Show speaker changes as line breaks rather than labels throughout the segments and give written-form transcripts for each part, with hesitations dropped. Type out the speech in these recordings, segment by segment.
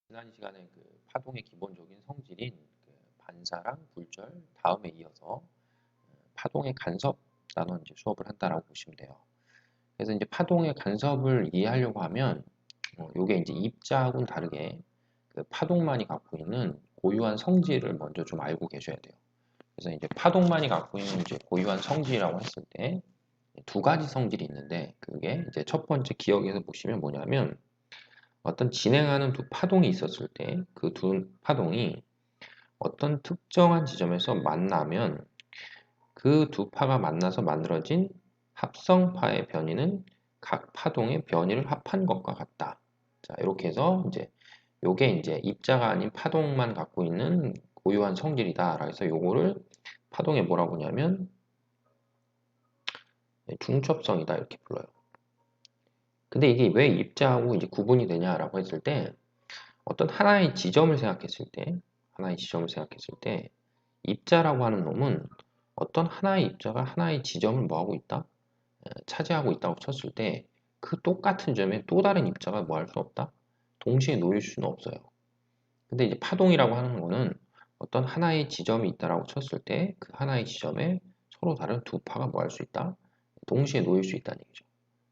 지난 시간에 그 파동의 기본적인 성질인 그 반사랑 굴절 다음에 이어서 파동의 간섭 나눈 이제 수업을 한다라고 보시면 돼요. 그래서 이제 파동의 간섭을 이해하려고 하면 요게 이제 입자하고는 다르게 그 파동만이 갖고 있는 고유한 성질을 먼저 좀 알고 계셔야 돼요. 그래서 이제 파동만이 갖고 있는 이제 고유한 성질이라고 했을 때 두 가지 성질이 있는데 그게 이제 첫 번째 기억에서 보시면 뭐냐면 어떤 진행하는 두 파동이 있었을 때 그 두 파동이 어떤 특정한 지점에서 만나면 그 두 파가 만나서 만들어진 합성파의 변이는 각 파동의 변이를 합한 것과 같다. 자, 이렇게 해서 이제 요게 이제 입자가 아닌 파동만 갖고 있는 고유한 성질이다. 그래서 요거를 파동에 뭐라고 하냐면 중첩성이다 이렇게 불러요. 근데 이게 왜 입자하고 이제 구분이 되냐라고 했을 때 어떤 하나의 지점을 생각했을 때 입자라고 하는 놈은 어떤 하나의 입자가 하나의 지점을 뭐하고 있다? 차지하고 있다고 쳤을 때 그 똑같은 점에 또 다른 입자가 뭐 할 수 없다? 동시에 놓일 수는 없어요. 근데 이제 파동이라고 하는 거는 어떤 하나의 지점이 있다라고 쳤을 때 그 하나의 지점에 서로 다른 두 파가 뭐 할 수 있다? 동시에 놓일 수 있다는 얘기죠.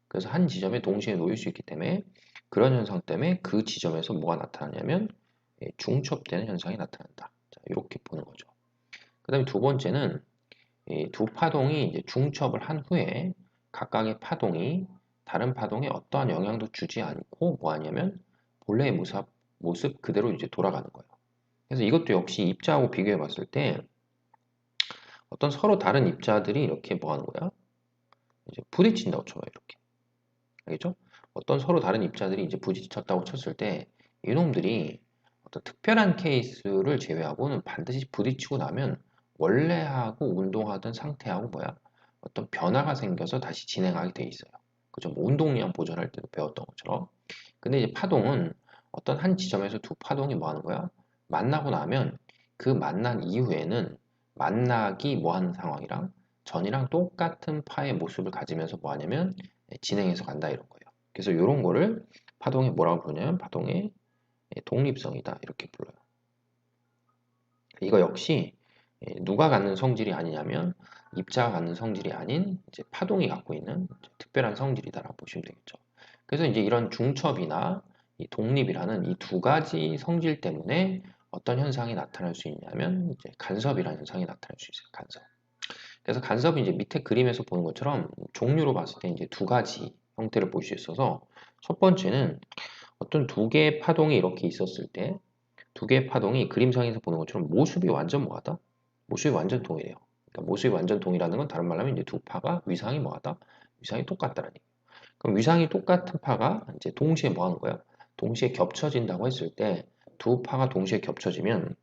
그래서 한 지점에 동시에 놓일 수 있기 때문에 그런 현상 때문에 그 지점에서 뭐가 나타나냐면 중첩되는 현상이 나타난다. 자, 이렇게 보는 거죠. 그 다음에 두 번째는 두 파동이 이제 중첩을 한 후에 각각의 파동이 다른 파동에 어떠한 영향도 주지 않고 뭐 하냐면 본래의 모습 그대로 이제 돌아가는 거예요. 그래서 이것도 역시 입자하고 비교해 봤을 때 어떤 서로 다른 입자들이 이렇게 뭐 하는 거야? 이제 부딪힌다고 쳐요, 이렇게. 알겠죠? 어떤 서로 다른 입자들이 이제 부딪혔다고 쳤을 때 이놈들이 어떤 특별한 케이스를 제외하고는 반드시 부딪히고 나면 원래하고 운동하던 상태하고 뭐야? 어떤 변화가 생겨서 다시 진행하게 돼 있어요. 그죠? 뭐 운동량 보존할 때도 배웠던 것처럼. 근데 이제 파동은 어떤 한 지점에서 두 파동이 뭐 하는 거야? 만나고 나면 그 만난 이후에는 만나기 뭐 하는 상황이랑 전이랑 똑같은 파의 모습을 가지면서 뭐 하냐면 진행해서 간다 이런 거예요. 그래서 이런 거를 파동의 뭐라고 부르냐면 파동의 독립성이다 이렇게 불러요. 이거 역시 누가 갖는 성질이 아니냐면 입자가 갖는 성질이 아닌 이제 파동이 갖고 있는 특별한 성질이다라고 보시면 되겠죠. 그래서 이제 이런 중첩이나 이 독립이라는 이 두 가지 성질 때문에 어떤 현상이 나타날 수 있냐면 이제 간섭이라는 현상이 나타날 수 있어요. 간섭. 그래서 간섭이 이제 밑에 그림에서 보는 것처럼 종류로 봤을 때 이제 두 가지 형태를 볼 수 있어서 첫 번째는 어떤 두 개의 파동이 이렇게 있었을 때 두 개의 파동이 그림상에서 보는 것처럼 모습이 완전 뭐하다? 모습이 완전 동일해요. 그러니까 모습이 완전 동일하는 건 다른 말로 하면 이제 두 파가 위상이 뭐하다? 위상이 똑같다라는 얘기예요. 그럼 위상이 똑같은 파가 이제 동시에 뭐 하는 거야? 동시에 겹쳐진다고 했을 때 두 파가 동시에 겹쳐지면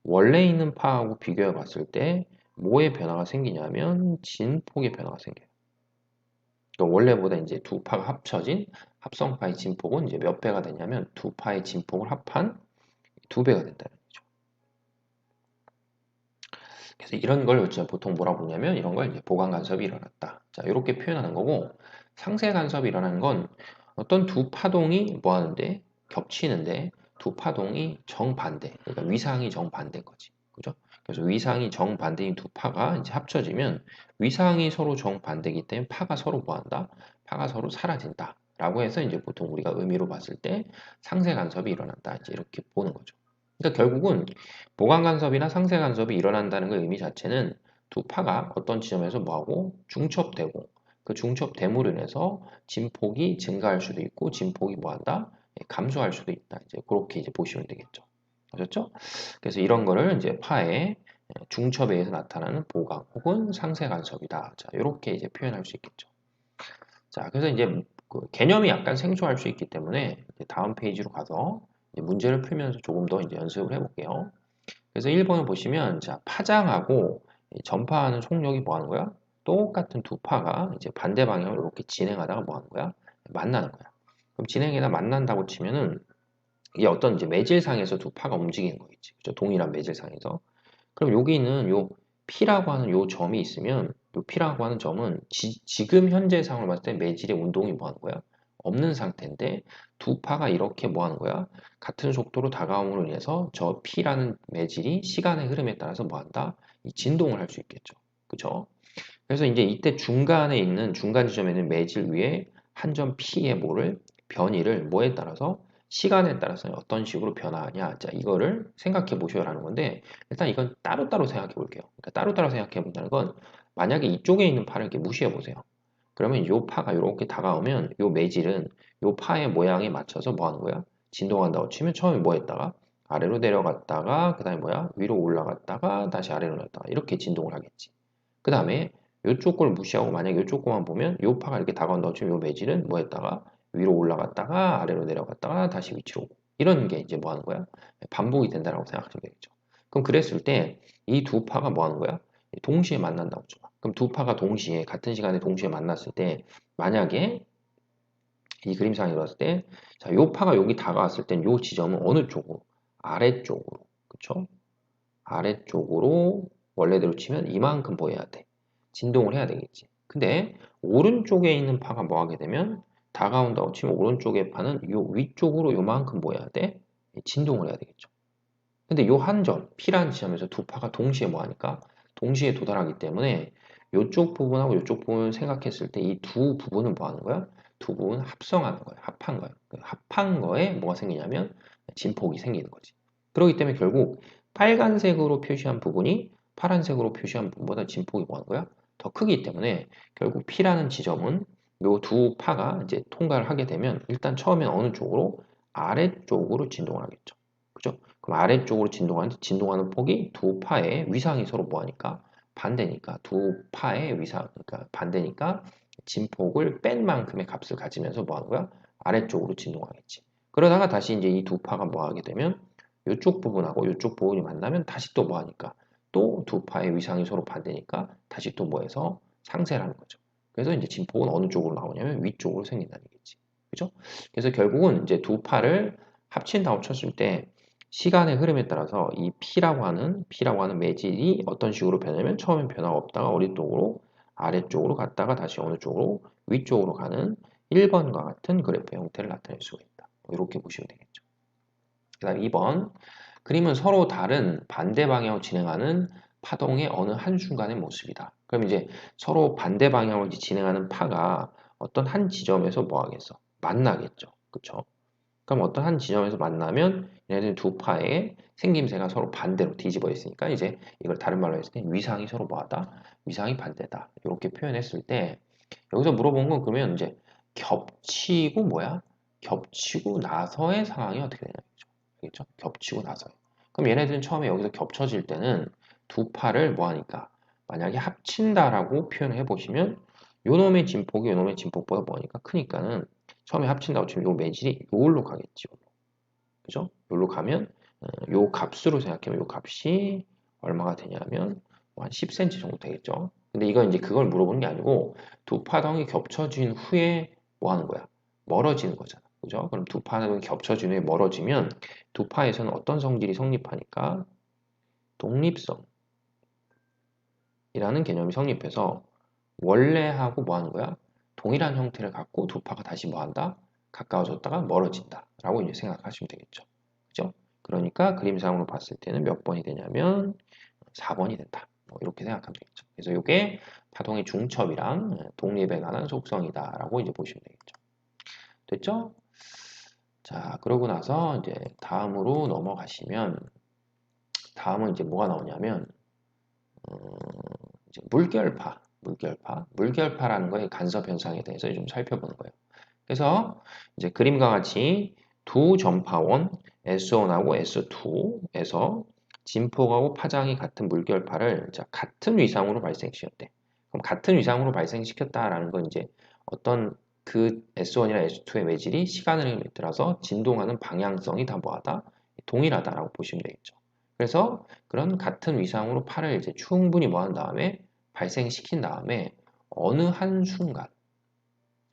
원래 있는 파하고 비교해 봤을 때 뭐의 변화가 생기냐면 진폭의 변화가 생겨요. 그러니까 원래보다 이제 두 파가 합쳐진 합성파의 진폭은 이제 몇 배가 되냐면 두 파의 진폭을 합한 두 배가 된다는 거죠. 그래서 이런 걸 이제 보통 뭐라고 부르냐면 이런 걸 이제 보강 간섭이 일어났다. 자, 이렇게 표현하는 거고 상쇄 간섭이 일어나는 건 어떤 두 파동이 뭐 하는데 겹치는데 두 파동이 정반대, 그러니까 위상이 정반대인 거지. 그죠? 그래서 위상이 정반대인 두 파가 이제 합쳐지면 위상이 서로 정반대이기 때문에 파가 서로 뭐 한다? 파가 서로 사라진다. 라고 해서 이제 보통 우리가 의미로 봤을 때 상쇄 간섭이 일어난다. 이제 이렇게 보는 거죠. 그러니까 결국은 보강 간섭이나 상쇄 간섭이 일어난다는 그 의미 자체는 두 파가 어떤 지점에서 뭐하고 중첩되고 그 중첩됨으로 인해서 진폭이 증가할 수도 있고 진폭이 뭐한다? 감소할 수도 있다. 이제 그렇게 이제 보시면 되겠죠. 아셨죠? 그래서 이런 거를 이제 파의 중첩에 의해서 나타나는 보강 혹은 상쇄 간섭이다. 자, 이렇게 이제 표현할 수 있겠죠. 자, 그래서 이제 그 개념이 약간 생소할 수 있기 때문에 이제 다음 페이지로 가서 이제 문제를 풀면서 조금 더 이제 연습을 해볼게요. 그래서 1번을 보시면 자 파장하고 전파하는 속력이 뭐 하는 거야? 똑같은 두 파가 이제 반대 방향으로 이렇게 진행하다가 뭐 하는 거야? 만나는 거야. 그럼 진행이나 만난다고 치면은 이게 어떤 이제 매질상에서 두 파가 움직이는 거겠지. 그죠? 동일한 매질상에서. 그럼 여기 있는 요 P라고 하는 요 점이 있으면 요 P라고 하는 점은 지금 현재 상황을 봤을 때 매질의 운동이 뭐 하는 거야? 없는 상태인데 두 파가 이렇게 뭐 하는 거야? 같은 속도로 다가옴으로 인해서 저 P라는 매질이 시간의 흐름에 따라서 뭐 한다? 이 진동을 할 수 있겠죠. 그죠? 그래서 이제 이때 중간에 있는 중간 지점에 있는 매질 위에 한 점 P의 뭐를 변이를 뭐에 따라서 시간에 따라서 어떤 식으로 변화하냐. 자, 이거를 생각해 보셔라는 건데 일단 이건 따로따로 생각해 볼게요. 그러니까 따로따로 생각해 본다는 건 만약에 이쪽에 있는 파를 이렇게 무시해 보세요. 그러면 이 파가 이렇게 다가오면 이 매질은 이 파의 모양에 맞춰서 뭐 하는 거야? 진동한다고 치면 처음에 뭐 했다가 아래로 내려갔다가 그 다음에 뭐야? 위로 올라갔다가 다시 아래로 내렸다가 이렇게 진동을 하겠지. 그 다음에 이쪽 걸 무시하고 만약에 이쪽 거만 보면 이 파가 이렇게 다가온다고 치면 이 매질은 뭐 했다가 위로 올라갔다가 아래로 내려갔다가 다시 위치로 오고 이런 게 이제 뭐 하는 거야? 반복이 된다라고 생각하면 되겠죠. 그럼 그랬을 때 이 두 파가 뭐 하는 거야? 동시에 만난다고 쳐. 그럼 두 파가 동시에 같은 시간에 동시에 만났을 때 만약에 이 그림상에 봤을 때 자, 요 파가 여기 다가왔을 땐 요 지점은 어느 쪽으로? 아래쪽으로. 그쵸? 아래쪽으로 원래대로 치면 이만큼 보여야 돼. 진동을 해야 되겠지. 근데 오른쪽에 있는 파가 뭐 하게 되면 다가온다고 치면 오른쪽의 파는 요 위쪽으로 요만큼 보여야 돼. 진동을 해야 되겠죠. 근데 요 한 점, P라는 지점에서 두 파가 동시에 뭐 하니까 동시에 도달하기 때문에 요쪽 부분하고 요쪽 부분 생각했을 때 이 두 부분은 뭐 하는 거야? 두 부분 합성하는 거예요. 합한 거예요. 그 합한 거에 뭐가 생기냐면 진폭이 생기는 거지. 그렇기 때문에 결국 빨간색으로 표시한 부분이 파란색으로 표시한 부분보다 진폭이 뭐 하는 거야? 더 크기 때문에 결국 P라는 지점은 요 두 파가 이제 통과를 하게 되면 일단 처음엔 어느 쪽으로? 아래쪽으로 진동을 하겠죠. 그죠? 그럼 아래쪽으로 진동하는 폭이 두 파의 위상이 서로 뭐하니까 반대니까 두 파의 위상 그러니까 반대니까 진폭을 뺀 만큼의 값을 가지면서 뭐하는 거야? 아래쪽으로 진동하겠지. 그러다가 다시 이제 이 두 파가 뭐하게 되면 이쪽 부분하고 이쪽 부분이 만나면 다시 또 뭐하니까 또 두 파의 위상이 서로 반대니까 다시 또 뭐해서 상쇄를 하는 거죠. 그래서 이제 진폭은 어느 쪽으로 나오냐면 위쪽으로 생긴다는 얘기지. 그죠? 그래서 결국은 이제 두 파를 합친다고 쳤을 때 시간의 흐름에 따라서 이 P라고 하는 매질이 어떤 식으로 변하면 처음엔 변화가 없다가 어릿동으로 아래쪽으로 갔다가 다시 어느 쪽으로 위쪽으로 가는 1번과 같은 그래프 형태를 나타낼 수가 있다. 이렇게 보시면 되겠죠. 그 다음 2번 그림은 서로 다른 반대 방향으로 진행하는 파동의 어느 한순간의 모습이다. 그럼 이제 서로 반대 방향으로 진행하는 파가 어떤 한 지점에서 뭐 하겠어? 만나겠죠. 그쵸? 그럼 어떤 한 지점에서 만나면 얘네들 두 파의 생김새가 서로 반대로 뒤집어 있으니까 이제 이걸 다른 말로 했을 때 위상이 서로 뭐하다? 위상이 반대다. 이렇게 표현했을 때 여기서 물어본 건 그러면 이제 겹치고 뭐야? 겹치고 나서의 상황이 어떻게 되냐죠. 알겠죠? 겹치고 나서요. 그럼 얘네들은 처음에 여기서 겹쳐질 때는 두 파를 뭐 하니까 만약에 합친다라고 표현을 해보시면 요놈의 진폭이 요놈의 진폭보다 뭐하니까 크니까는 처음에 합친다고 치면 요 매질이 요걸로 가겠지. 그죠? 요로 가면 요 값으로 생각하면 요 값이 얼마가 되냐면 한 10cm 정도 되겠죠. 근데 이건 이제 그걸 물어보는 게 아니고 두 파동이 겹쳐진 후에 뭐 하는 거야? 멀어지는 거잖아. 그죠? 그럼 두 파동이 겹쳐진 후에 멀어지면 두 파에서는 어떤 성질이 성립하니까 독립성이라는 개념이 성립해서 원래하고 뭐 하는 거야? 동일한 형태를 갖고 두 파가 다시 뭐 한다? 가까워졌다가 멀어진다. 라고 이제 생각하시면 되겠죠. 그죠? 그러니까 그림상으로 봤을 때는 몇 번이 되냐면 4번이 된다. 뭐 이렇게 생각하면 되겠죠. 그래서 이게 파동의 중첩이랑 독립에 관한 속성이다. 라고 이제 보시면 되겠죠. 됐죠? 자, 그러고 나서 이제 다음으로 넘어가시면 다음은 이제 뭐가 나오냐면 이제 물결파라는 거의 간섭 현상에 대해서 좀 살펴보는 거예요. 그래서 이제 그림과 같이 두 전파원 S1하고 S2에서 진폭하고 파장이 같은 물결파를 같은 위상으로 발생시켰대. 그럼 같은 위상으로 발생시켰다라는 건 이제 어떤 그 S1이나 S2의 매질이 시간을 따라서 진동하는 방향성이 다 뭐하다? 동일하다라고 보시면 되겠죠. 그래서 그런 같은 위상으로 팔을 이제 충분히 뭐한 다음에 발생시킨 다음에 어느 한순간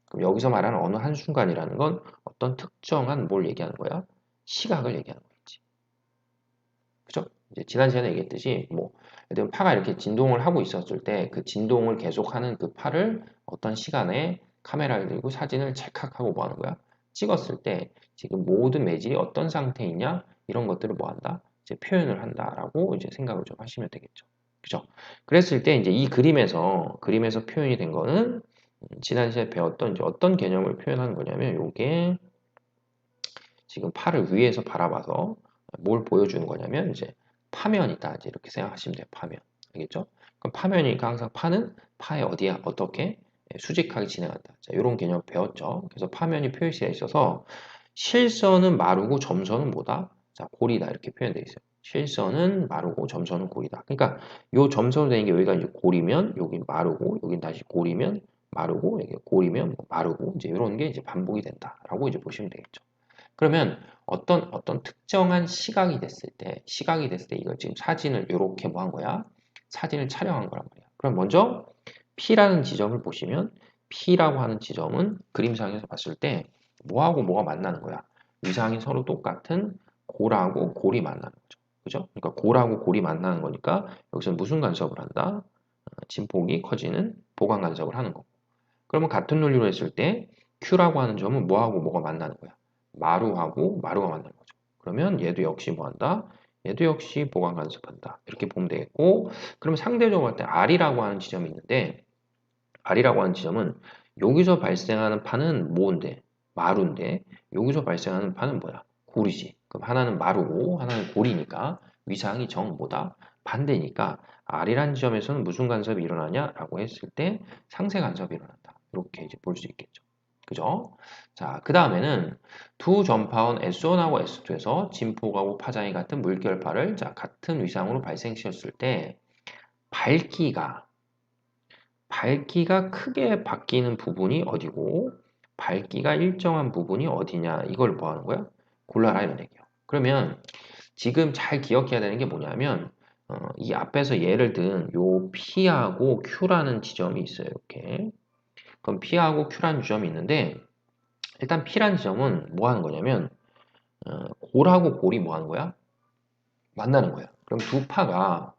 그럼 여기서 말하는 어느 한순간이라는 건 어떤 특정한 뭘 얘기하는 거야? 시각을 얘기하는 거겠지. 그죠? 이제 지난 시간에 얘기했듯이 뭐 예를 들면 파가 이렇게 진동을 하고 있었을 때 그 진동을 계속하는 그 파를 어떤 시간에 카메라를 들고 사진을 찰칵하고 뭐 하는 거야? 찍었을 때 지금 모든 매질이 어떤 상태이냐 이런 것들을 뭐 한다? 이제 표현을 한다라고 이제 생각을 좀 하시면 되겠죠. 그죠? 그랬을 때 이제 이 그림에서 표현이 된 거는 지난 시간에 배웠던 이제 어떤 개념을 표현하는 거냐면 요게 지금 팔을 위에서 바라봐서 뭘 보여주는 거냐면 이제 파면이다 이제 이렇게 생각하시면 돼요. 파면. 알겠죠? 그럼 파면이니까 항상 파는 파에 어디야? 어떻게? 수직하게 진행한다. 자, 이런 개념 배웠죠. 그래서 파면이 표시되어 있어서 실선은 마르고 점선은 뭐다? 자, 고리다 이렇게 표현되어 있어요. 실선은 마르고 점선은 고리다. 그러니까 요 점선으로 되는 게 여기가 이제 고리면 여기 마르고 여기 다시 고리면 마르고 여기 고리면 마르고 이제 이런 게 이제 반복이 된다라고 이제 보시면 되겠죠. 그러면 어떤 특정한 시각이 됐을 때 이걸 지금 사진을 이렇게 뭐 한 거야? 사진을 촬영한 거란 말이야. 그럼 먼저 P라는 지점을 보시면 P라고 하는 지점은 그림상에서 봤을 때 뭐하고 뭐가 만나는 거야? 위상이 서로 똑같은 골하고 골이 만나는 거죠. 그죠? 그러니까 골하고 골이 만나는 거니까 여기서 무슨 간섭을 한다? 진폭이 커지는 보강 간섭을 하는 거고. 그러면 같은 논리로 했을 때 Q라고 하는 점은 뭐하고 뭐가 만나는 거야? 마루하고 마루가 만나는 거죠. 그러면 얘도 역시 뭐 한다? 얘도 역시 보강 간섭한다. 이렇게 보면 되겠고, 그럼 상대적으로 할 때 R이라고 하는 지점이 있는데, R이라고 하는 지점은 여기서 발생하는 파는 뭐인데? 마루인데, 여기서 발생하는 파는 뭐야? 골이지. 그럼 하나는 마루고, 하나는 골이니까 위상이 정 뭐다? 반대니까 R이라는 지점에서는 무슨 간섭이 일어나냐라고 했을 때 상세 간섭이 일어난다. 이렇게 이제 볼 수 있겠죠. 그죠? 자, 그 다음에는 두 전파원 S1하고 S2에서 진폭하고 파장이 같은 물결파를 자, 같은 위상으로 발생시켰을 때 밝기가 크게 바뀌는 부분이 어디고 밝기가 일정한 부분이 어디냐 이걸 뭐 하는 거야? 골라라 이런 얘기야. 그러면 지금 잘 기억해야 되는 게 뭐냐면 이 앞에서 예를 든 요 P하고 Q라는 지점이 있어요. 이렇게. 그럼 P하고 Q라는 지점이 있는데 일단 P라는 지점은 뭐 하는 거냐면 골하고 골이 뭐 하는 거야? 만나는 거야. 그럼 두 파가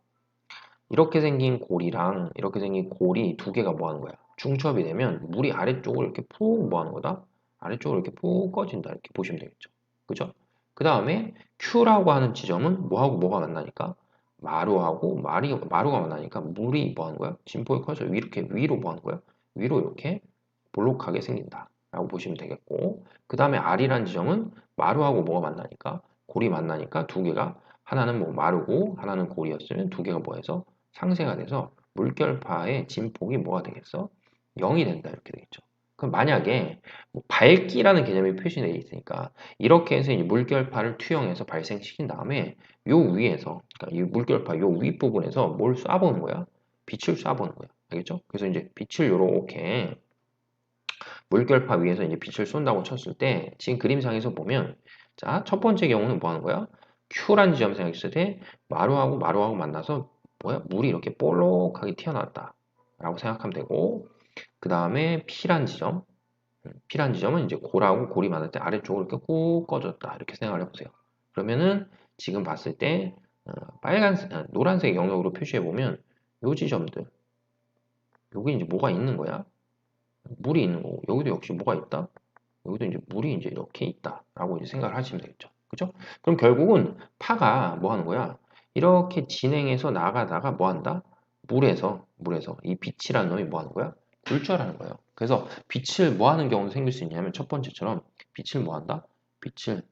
이렇게 생긴 골이랑 이렇게 생긴 골이 두 개가 뭐 하는 거야? 중첩이 되면 물이 아래쪽으로 이렇게 푹 뭐 하는 거다? 아래쪽으로 이렇게 푹 꺼진다. 이렇게 보시면 되겠죠. 그죠? 그 다음에 Q라고 하는 지점은 뭐하고 뭐가 만나니까? 마루가 만나니까 물이 뭐 하는 거야? 진폭이 커져 이렇게 위로 뭐 하는 거야? 위로 이렇게 볼록하게 생긴다. 라고 보시면 되겠고 그 다음에 R이라는 지점은 마루하고 뭐가 만나니까? 골이 만나니까 두 개가 하나는 뭐 마르고 하나는 골이었으면 두 개가 뭐해서 상쇄가 돼서 물결파의 진폭이 뭐가 되겠어? 0이 된다 이렇게 되겠죠. 그럼 만약에 뭐 밝기라는 개념이 표시되어 있으니까 이렇게 해서 이 물결파를 투영해서 발생시킨 다음에 요 위에서 그러니까 이 물결파 요 윗부분에서 뭘 쏴보는 거야? 빛을 쏴보는 거야. 알겠죠? 그래서 이제 빛을 요렇게 물결파 위에서 이제 빛을 쏜다고 쳤을 때 지금 그림상에서 보면 자, 첫 번째 경우는 뭐 하는 거야? Q라는 지점 생각했을 때 마루하고 만나서 뭐야? 물이 이렇게 볼록하게 튀어나왔다 라고 생각하면 되고 그 다음에 P란 지점은 이제 골하고 골이 만날 때 아래쪽으로 이렇게 꾹 꺼졌다 이렇게 생각을 해보세요. 그러면은 지금 봤을 때 노란색 영역으로 표시해 보면 요 지점들 여기 이제 뭐가 있는 거야? 물이 있는 거고 여기도 역시 뭐가 있다? 여기도 이제 물이 이제 이렇게 있다라고 이제 생각을 하시면 되겠죠. 그죠? 그럼 결국은 파가 뭐 하는 거야? 이렇게 진행해서 나가다가 뭐 한다? 물에서 이 빛이라는 놈이 뭐 하는 거야? 굴절하는 거예요. 그래서 빛을 뭐 하는 경우도 생길 수 있냐면 첫 번째처럼 빛을 뭐 한다? 빛을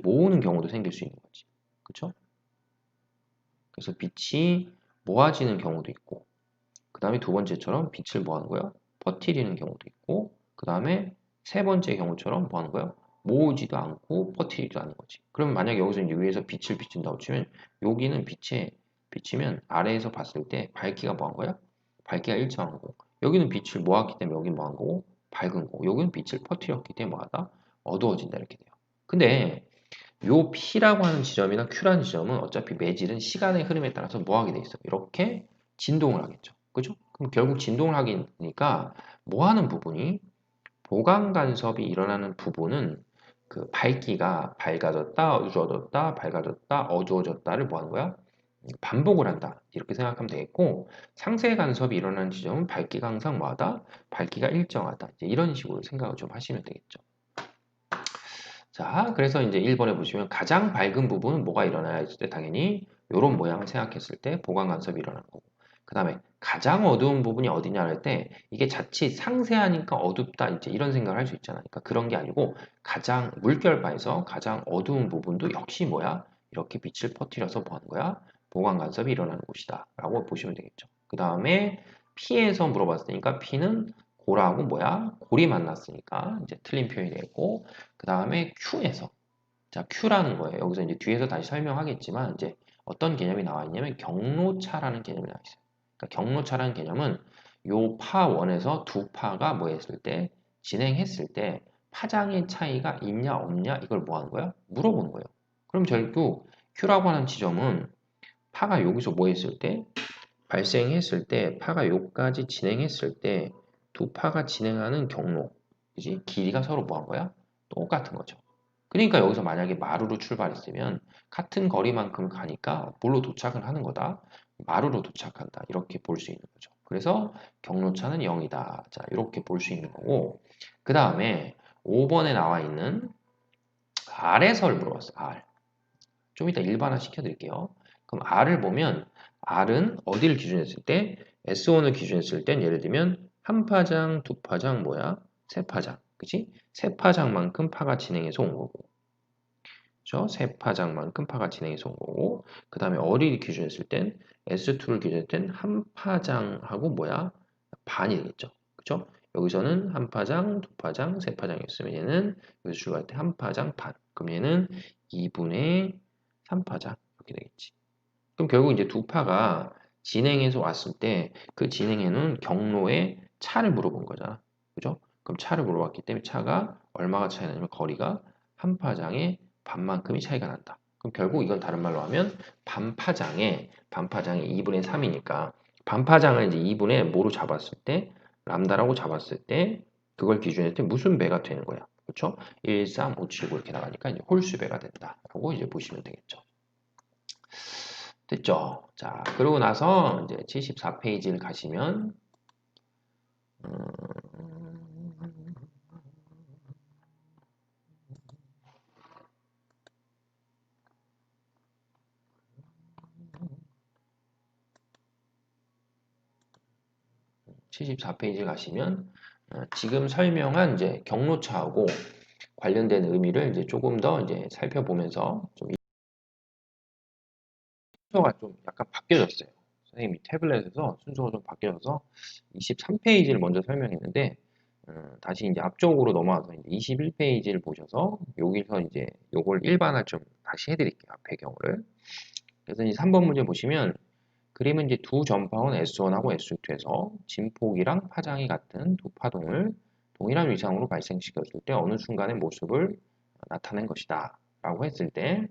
모으는 경우도 생길 수 있는 거지. 그죠? 그래서 빛이 모아지는 경우도 있고 그 다음에 두 번째처럼 빛을 뭐 하는 거야? 퍼뜨리는 경우도 있고 그 다음에 세 번째 경우처럼 뭐 하는 거야? 모으지도 않고 퍼뜨리지도 않는 거지. 그럼 만약에 여기서 이제 위에서 빛을 비춘다고 치면 여기는 빛에 비치면 아래에서 봤을 때 밝기가 뭐 한 거야? 밝기가 일정한 거고 여기는 빛을 모았기 때문에 여기는 뭐 한 거고? 밝은 거고 여기는 빛을 퍼뜨렸기 때문에 뭐하다? 어두워진다 이렇게 돼요. 근데 요 P라고 하는 지점이나 Q라는 지점은 어차피 매질은 시간의 흐름에 따라서 뭐 하게 돼 있어? 이렇게 진동을 하겠죠. 그죠? 그럼 결국 진동을 하니까 뭐 하는 부분이 보강 간섭이 일어나는 부분은 그 밝기가 밝아졌다, 어두워졌다, 밝아졌다, 어두워졌다를 뭐 하는 거야? 반복을 한다. 이렇게 생각하면 되겠고, 상세 간섭이 일어나는 지점은 밝기가 항상 뭐하다? 밝기가 일정하다. 이제 이런 식으로 생각을 좀 하시면 되겠죠. 자, 그래서 이제 1번에 보시면 가장 밝은 부분은 뭐가 일어나야 했을 때 당연히 이런 모양을 생각했을 때 보강 간섭이 일어나는 거고. 그 다음에 가장 어두운 부분이 어디냐 할 때 이게 자칫 상세하니까 어둡다 이제 이런 생각을 할 수 있잖아. 그러니까 그런 게 아니고 가장 물결바에서 가장 어두운 부분도 역시 뭐야? 이렇게 빛을 퍼뜨려서 뭐 하는 거야? 보강 간섭이 일어나는 곳이다. 라고 보시면 되겠죠. 그 다음에 P에서 물어봤으니까 P는 고라하고 뭐야? 골이 만났으니까 이제 틀린 표현이 되고 그 다음에 Q에서 자 Q라는 거예요. 여기서 이제 뒤에서 다시 설명하겠지만 이제 어떤 개념이 나와 있냐면 경로차라는 개념이 나와 있어요. 그러니까 경로차라는 개념은 요 파원에서 두 파가 뭐 했을 때 진행했을 때 파장의 차이가 있냐 없냐 이걸 뭐 하는 거야? 물어보는 거예요. 그럼 결국 Q라고 하는 지점은 파가 여기서 뭐 했을 때 발생했을 때 파가 여기까지 진행했을 때 두 파가 진행하는 경로 그지? 길이가 서로 뭐 한 거야? 똑같은 거죠. 그러니까 여기서 만약에 마루로 출발했으면 같은 거리만큼 가니까 뭘로 도착을 하는 거다? 마루로 도착한다. 이렇게 볼 수 있는 거죠. 그래서 경로차는 0이다. 자, 이렇게 볼 수 있는 거고 그 다음에 5번에 나와 있는 R에서를 물어봤어. R. 좀 이따 일반화 시켜드릴게요. 그럼 R을 보면 R은 어디를 기준했을 때 S1을 기준했을 땐 예를 들면 한 파장, 두 파장 뭐야? 세 파장. 그치? 세 파장만큼 파가 진행해서 온 거고. 그죠? 세 파장만큼 파가 진행해서 온 거고. 그 다음에 어디를 기준했을 땐 S2를 기준했을 땐 한 파장하고 뭐야? 반이 되겠죠. 그죠? 여기서는 한 파장, 두 파장, 세 파장이었으면 얘는 여기서 출발할 때 한 파장 반. 그럼 얘는 2분의 3파장 이렇게 되겠지. 그럼 결국 이제 두 파가 진행해서 왔을 때 그 진행에는 경로의 차를 물어본 거잖아. 그죠? 그럼 차를 물어봤기 때문에 차가 얼마가 차이 나냐면 거리가 한 파장의 반만큼이 차이가 난다. 그럼 결국 이건 다른 말로 하면 반파장의 2분의 3이니까 반파장을 이제 2분의 뭐로 잡았을 때 람다라고 잡았을 때 그걸 기준으로 때 무슨 배가 되는 거야. 그렇죠? 1, 3, 5, 7, 9 이렇게 나가니까 이제 홀수배가 된다라고 이제 보시면 되겠죠. 됐죠? 자, 그러고 나서 이제 74페이지를 가시면 74페이지 가시면 지금 설명한 이제 경로차하고 관련된 의미를 이제 조금 더 이제 살펴보면서 좀 순서가 좀 약간 바뀌어졌어요. 선생님이 태블릿에서 순서가 좀 바뀌어서 23페이지를 먼저 설명했는데 다시 이제 앞쪽으로 넘어와서 이제 21페이지를 보셔서 여기서 이제 요걸 일반화 좀 다시 해드릴게요. 배경을. 그래서 이제 3번 문제 보시면 그림은 이제 두 전파원 S1하고 S2에서 진폭이랑 파장이 같은 두 파동을 동일한 위상으로 발생시켰을 때 어느 순간의 모습을 나타낸 것이다. 라고 했을 때,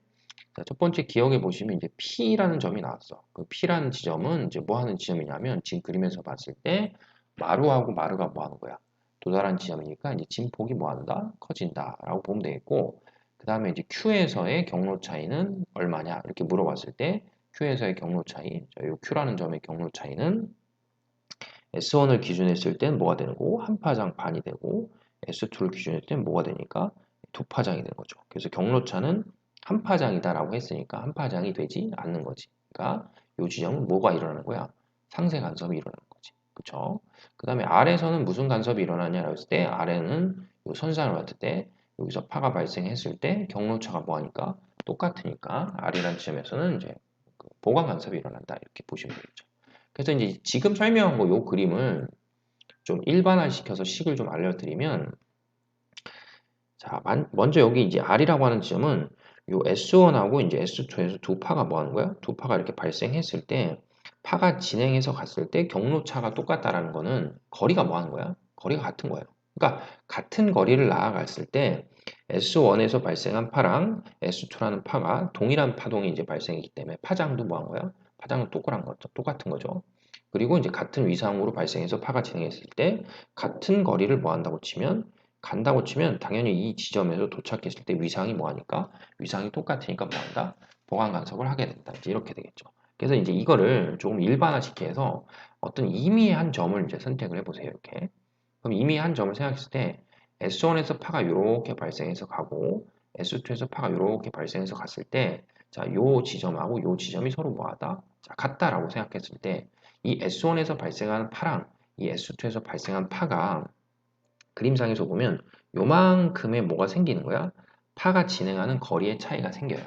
첫 번째 기억해 보시면 이제 P라는 점이 나왔어. 그 P라는 지점은 이제 뭐 하는 지점이냐면 지금 그림에서 봤을 때 마루하고 마루가 뭐 하는 거야? 도달한 지점이니까 이제 진폭이 뭐 한다? 커진다. 라고 보면 되겠고, 그 다음에 이제 Q에서의 경로 차이는 얼마냐? 이렇게 물어봤을 때 Q에서의 경로 차이, 이 Q라는 점의 경로 차이는 S1을 기준했을 땐 뭐가 되는 거고 한 파장 반이 되고 S2를 기준했을 땐 뭐가 되니까 두 파장이 되는 거죠. 그래서 경로차는 한 파장이다라고 했으니까 한 파장이 되지 않는 거지. 그러니까 이 지점은 뭐가 일어나는 거야? 상세 간섭이 일어나는 거지. 그쵸? 그 다음에 R에서는 무슨 간섭이 일어나냐라고 했을 때 R에는 이 선상을 봤을 때 여기서 파가 발생했을 때 경로차가 뭐하니까 똑같으니까 R이라는 지점에서는 이제 그 보강 간섭이 일어난다 이렇게 보시면 되겠죠. 그래서 이제 지금 설명한 거 요 그림을 좀 일반화시켜서 식을 좀 알려드리면 자, 먼저 여기 이제 R이라고 하는 지점은 요 S1하고 이제 S2에서 두 파가 뭐 하는 거야? 두 파가 이렇게 발생했을 때 파가 진행해서 갔을 때 경로차가 똑같다라는 거는 거리가 뭐 하는 거야? 거리가 같은 거예요. 그러니까 같은 거리를 나아갔을 때 S1에서 발생한 파랑 S2라는 파가 동일한 파동이 이제 발생했기 때문에 파장도 뭐 한 거야? 파장은 똑같은 거죠. 그리고 이제 같은 위상으로 발생해서 파가 진행했을 때 같은 거리를 뭐 한다고 치면 간다고 치면 당연히 이 지점에서 도착했을 때 위상이 뭐하니까 위상이 똑같으니까 뭐한다? 보강 간섭을 하게 된다. 이제 이렇게 되겠죠. 그래서 이제 이거를 조금 일반화시켜서 어떤 임의한 점을 이제 선택을 해보세요. 이렇게. 그럼 임의한 점을 생각했을 때 S1에서 파가 이렇게 발생해서 가고 S2에서 파가 이렇게 발생해서 갔을 때 자, 요 지점하고 요 지점이 서로 뭐하다? 자, 같다라고 생각했을 때 이 S1에서 발생하는 파랑 이 S2에서 발생한 파가 그림상에서 보면 요만큼의 뭐가 생기는 거야? 파가 진행하는 거리의 차이가 생겨요.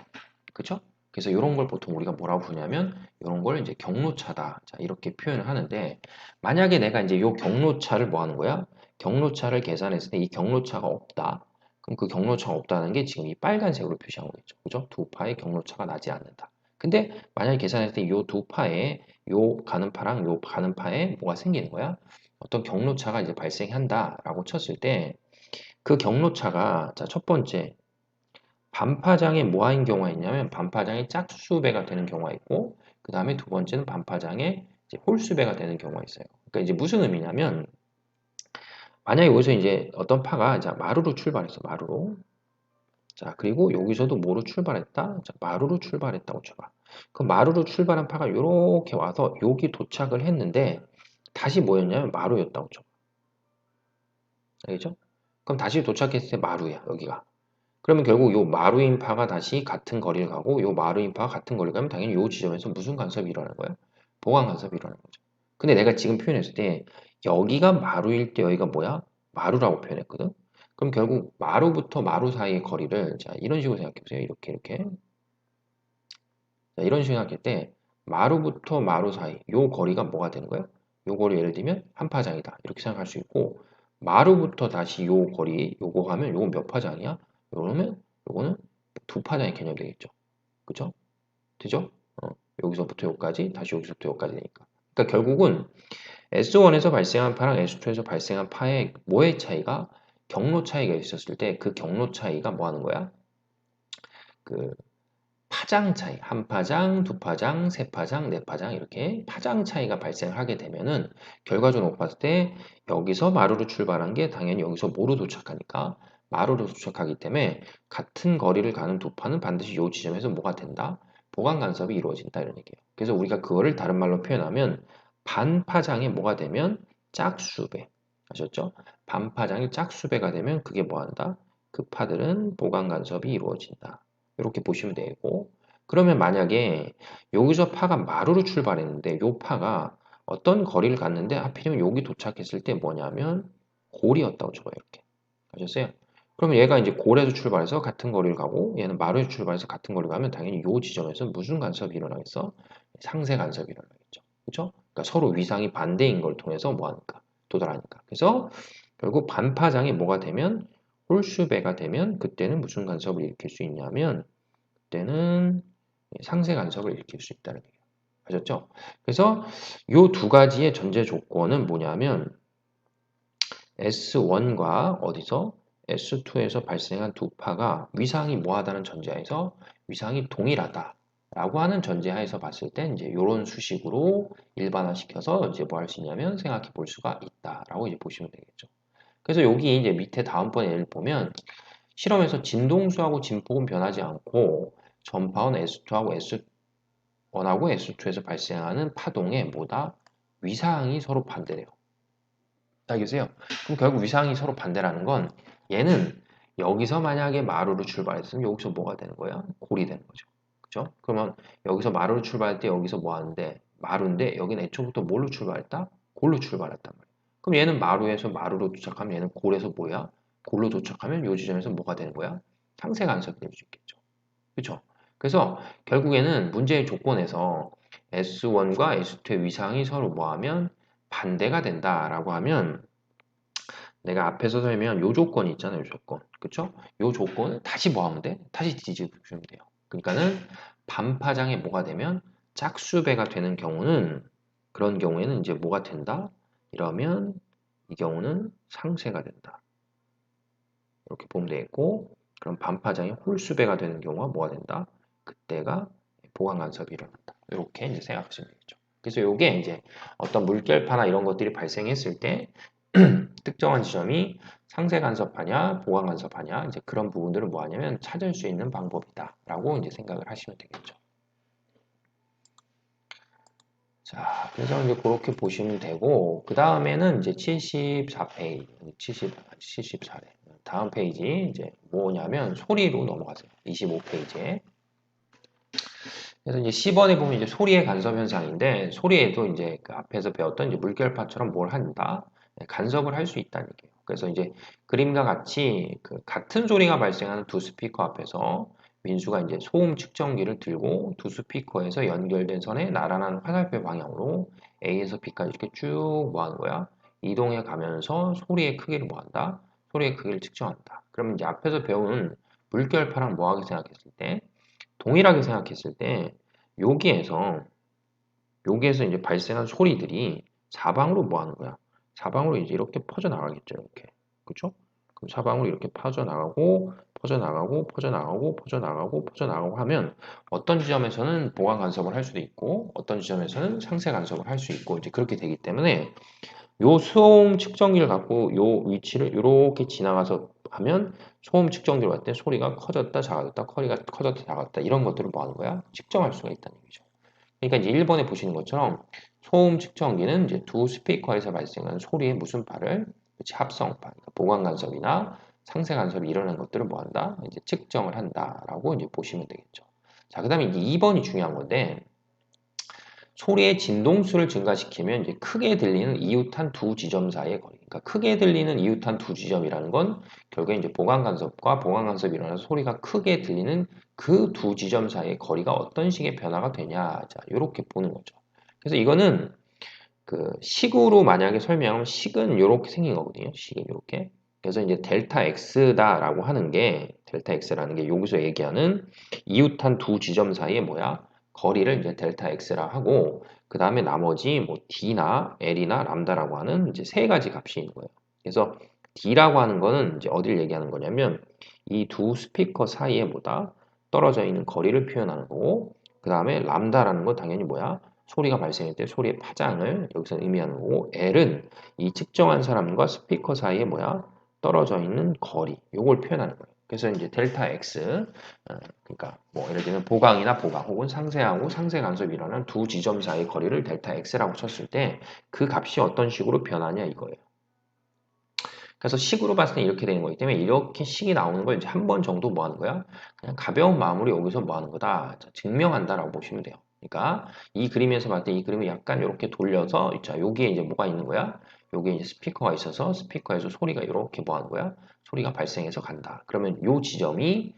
그쵸? 그래서 이런 걸 보통 우리가 뭐라고 부르냐면 이런 걸 이제 경로차다. 자, 이렇게 표현을 하는데 만약에 내가 이제 요 경로차를 뭐 하는 거야? 경로차를 계산했을 때 이 경로차가 없다. 그럼 그 경로차가 없다는 게 지금 이 빨간색으로 표시한 거겠죠. 그죠? 두 파의 경로차가 나지 않는다. 근데 만약에 계산했을 때 요 두 파에 요 가는 파랑 요 가는 파에 뭐가 생기는 거야? 어떤 경로차가 이제 발생한다라고 쳤을 때 그 경로차가 자, 첫 번째 반파장에 뭐하는 경우가 있냐면 반파장에 짝수배가 되는 경우가 있고 그 다음에 두 번째는 반파장에 이제 홀수배가 되는 경우가 있어요. 그러니까 이제 무슨 의미냐면 만약에 여기서 이제 어떤 파가 자 마루로 출발했어 마루로 자 그리고 여기서도 뭐로 출발했다 자 마루로 출발했다고 쳐봐. 그 마루로 출발한 파가 이렇게 와서 여기 도착을 했는데 다시 뭐였냐면 마루였다고 쳐. 알겠죠? 그럼 다시 도착했을 때 마루야 여기가. 그러면 결국 요 마루인파가 다시 같은 거리를 가고 요 마루인파가 같은 거리를 가면 당연히 요 지점에서 무슨 간섭이 일어나는 거예요? 보강 간섭이 일어나는 거죠. 근데 내가 지금 표현했을 때 여기가 마루일 때 여기가 뭐야? 마루라고 표현했거든. 그럼 결국 마루부터 마루 사이의 거리를 자 이런 식으로 생각해 보세요. 이렇게 이렇게 자, 이런 식으로 생각할 때 마루부터 마루 사이 요 거리가 뭐가 되는 거예요? 요 거리 예를 들면 한 파장이다 이렇게 생각할 수 있고 마루부터 다시 요 거리 요거 하면 요거 몇 파장이야? 요러면 요거는 두 파장의 개념이 되겠죠. 그죠? 되죠? 여기서부터 여기까지 다시 여기서부터 여기까지 되니까. 그러니까 결국은 S1에서 발생한 파랑 S2에서 발생한 파의 뭐의 차이가 경로 차이가 있었을 때 그 경로 차이가 뭐 하는 거야? 그 파장 차이, 한 파장, 두 파장, 세 파장, 네 파장 이렇게 파장 차이가 발생하게 되면은 결과적으로 봤을 때 여기서 마루로 출발한 게 당연히 여기서 뭐로 도착하니까 마루로 도착하기 때문에 같은 거리를 가는 두 파는 반드시 이 지점에서 뭐가 된다? 보강 간섭이 이루어진다 이런 얘기예요. 그래서 우리가 그거를 다른 말로 표현하면 반파장이 뭐가 되면 짝수배. 아셨죠? 반파장이 짝수배가 되면 그게 뭐 한다? 그 파들은 보강 간섭이 이루어진다. 이렇게 보시면 되고 그러면 만약에 여기서 파가 마루로 출발했는데 요 파가 어떤 거리를 갔는데 하필이면 여기 도착했을 때 뭐냐면 골이었다고 쳐봐요 이렇게 아셨어요? 그러면 얘가 이제 골에서 출발해서 같은 거리를 가고 얘는 마루에서 출발해서 같은 거리를 가면 당연히 요 지점에서 무슨 간섭이 일어나겠어? 상세 간섭이 일어나겠죠. 그렇죠? 그러니까 서로 위상이 반대인 걸 통해서 뭐 하니까 도달하니까. 그래서 결국 반파장이 뭐가 되면 홀수배가 되면 그때는 무슨 간섭을 일으킬 수 있냐면 그때는 상세 간섭을 일으킬 수 있다는 얘기예요. 아셨죠? 그래서 이 두 가지의 전제 조건은 뭐냐면 S1과 어디서 S2에서 발생한 두 파가 위상이 뭐하다는 전제하에서 위상이 동일하다. 라고 하는 전제하에서 봤을 때 이제 이런 수식으로 일반화시켜서 이제 뭐 할 수 있냐면 생각해 볼 수가 있다라고 이제 보시면 되겠죠. 그래서 여기 이제 밑에 다음번 예를 보면 실험에서 진동수하고 진폭은 변하지 않고 전파원 S2하고 S1하고 S2에서 발생하는 파동의 뭐다? 위상이 서로 반대래요. 알겠어요? 그럼 결국 위상이 서로 반대라는 건 얘는 여기서 만약에 마루로 출발했으면 여기서 뭐가 되는 거야? 골이 되는 거죠. 그죠? 그러면 여기서 마루로 출발할 때 여기서 뭐 하는데? 마루인데 여기는 애초부터 뭘로 출발했다? 골로 출발했단 말이야. 그럼 얘는 마루에서 마루로 도착하면 얘는 골에서 뭐야? 골로 도착하면 요 지점에서 뭐가 되는 거야? 상세 간섭이 될 수 있겠죠. 그렇죠? 그래서 결국에는 문제의 조건에서 S1과 S2의 위상이 서로 뭐하면 반대가 된다라고 하면 내가 앞에서 설명한 요 조건이 있잖아요. 요 조건. 그쵸? 요 조건을 다시 뭐 하면 돼? 다시 뒤집으면 돼요. 그러니까는 반파장에 뭐가 되면 짝수배가 되는 경우는 그런 경우에는 이제 뭐가 된다? 이러면 이 경우는 상쇄가 된다. 이렇게 보면 되겠고 그럼 반파장이 홀수배가 되는 경우가 뭐가 된다? 그때가 보강 간섭이 일어난다. 이렇게 이제 생각하시면 되겠죠. 그래서 이게 이제 어떤 물결파나 이런 것들이 발생했을 때 특정한 지점이 상세 간섭하냐, 보강 간섭하냐, 이제 그런 부분들을 뭐 하냐면 찾을 수 있는 방법이다라고 이제 생각을 하시면 되겠죠. 자, 그래서 이제 그렇게 보시면 되고, 그 다음에는 이제 74페이지, 74래. 다음 페이지, 이제 뭐냐면 소리로 넘어가세요. 25페이지에. 그래서 이제 10번에 보면 이제 소리의 간섭 현상인데, 소리에도 이제 그 앞에서 배웠던 이제 물결파처럼 뭘 한다? 네, 간섭을 할 수 있다는 얘기예요. 그래서 이제 그림과 같이 그 같은 소리가 발생하는 두 스피커 앞에서 민수가 이제 소음 측정기를 들고 두 스피커에서 연결된 선에 나란한 화살표 방향으로 A에서 B까지 이렇게 쭉 뭐 하는 거야? 이동해 가면서 소리의 크기를 뭐 한다? 소리의 크기를 측정한다. 그러면 이제 앞에서 배운 물결파랑 뭐하게 생각했을 때 동일하게 생각했을 때 여기에서 여기에서 이제 발생한 소리들이 사방으로 뭐 하는 거야? 사방으로 이제 이렇게 퍼져 나가겠죠, 이렇게. 그렇죠? 그럼 사방으로 이렇게 퍼져 나가고 퍼져 나가고 퍼져 나가고 퍼져 나가고 퍼져 나가고 하면 어떤 지점에서는 보강 간섭을 할 수도 있고 어떤 지점에서는 상세 간섭을 할 수 있고 이제 그렇게 되기 때문에 요 소음 측정기를 갖고 요 위치를 이렇게 지나가서 하면 소음 측정기를 봤을 때 소리가 커졌다 작아졌다 소리가 커졌다 작았다 이런 것들을 뭐 하는 거야? 측정할 수가 있다는 얘기죠. 그러니까 이제 1번에 보시는 것처럼 소음 측정기는 이제 두 스피커에서 발생하는 소리의 무슨 파를 그치, 합성파, 그러니까 보강 간섭이나 상세 간섭이 일어나는 것들을 뭐 한다? 이제 측정을 한다라고 이제 보시면 되겠죠. 자, 그다음에 이제 2번이 중요한 건데 소리의 진동수를 증가시키면 이제 크게 들리는 이웃한 두 지점 사이의 거리. 그러니까 크게 들리는 이웃한 두 지점이라는 건 결국에 이제 보강 간섭과 보강 간섭이 일어나서 소리가 크게 들리는 그 두 지점 사이의 거리가 어떤 식의 변화가 되냐. 자, 이렇게 보는 거죠. 그래서 이거는 그 식으로 만약에 설명하면 식은 이렇게 생긴 거거든요. 식은 이렇게. 그래서 이제 델타 X다라고 하는 게 델타 X라는 게 여기서 얘기하는 이웃한 두 지점 사이에 뭐야? 거리를 이제 델타 X라 하고 그 다음에 나머지 뭐 D나 L이나 람다라고 하는 이제 세 가지 값이 있는 거예요. 그래서 D라고 하는 거는 이제 어디를 얘기하는 거냐면 이 두 스피커 사이에 뭐다? 떨어져 있는 거리를 표현하는 거고 그 다음에 람다라는 건 당연히 뭐야? 소리가 발생할 때 소리의 파장을 여기서 의미하는 거고 L은 이 측정한 사람과 스피커 사이에 뭐야? 떨어져 있는 거리 요걸 표현하는 거예요. 그래서 이제 델타 X 그러니까 뭐 예를 들면 보강이나 보강 혹은 상세하고 상세 간섭이 일어난 두 지점 사이의 거리를 델타 X라고 쳤을 때 그 값이 어떤 식으로 변하냐 이거예요. 그래서 식으로 봤을 때 이렇게 되는 거기 때문에 이렇게 식이 나오는 걸 이제 한 번 정도 뭐 하는 거야? 그냥 가벼운 마음으로 여기서 뭐 하는 거다? 자, 증명한다라고 보시면 돼요. 그러니까 이 그림에서 봤을 때 이 그림을 약간 이렇게 돌려서 자, 여기에 이제 뭐가 있는 거야? 여기에 이제 스피커가 있어서 스피커에서 소리가 이렇게 뭐 하는 거야? 소리가 발생해서 간다. 그러면 요 지점이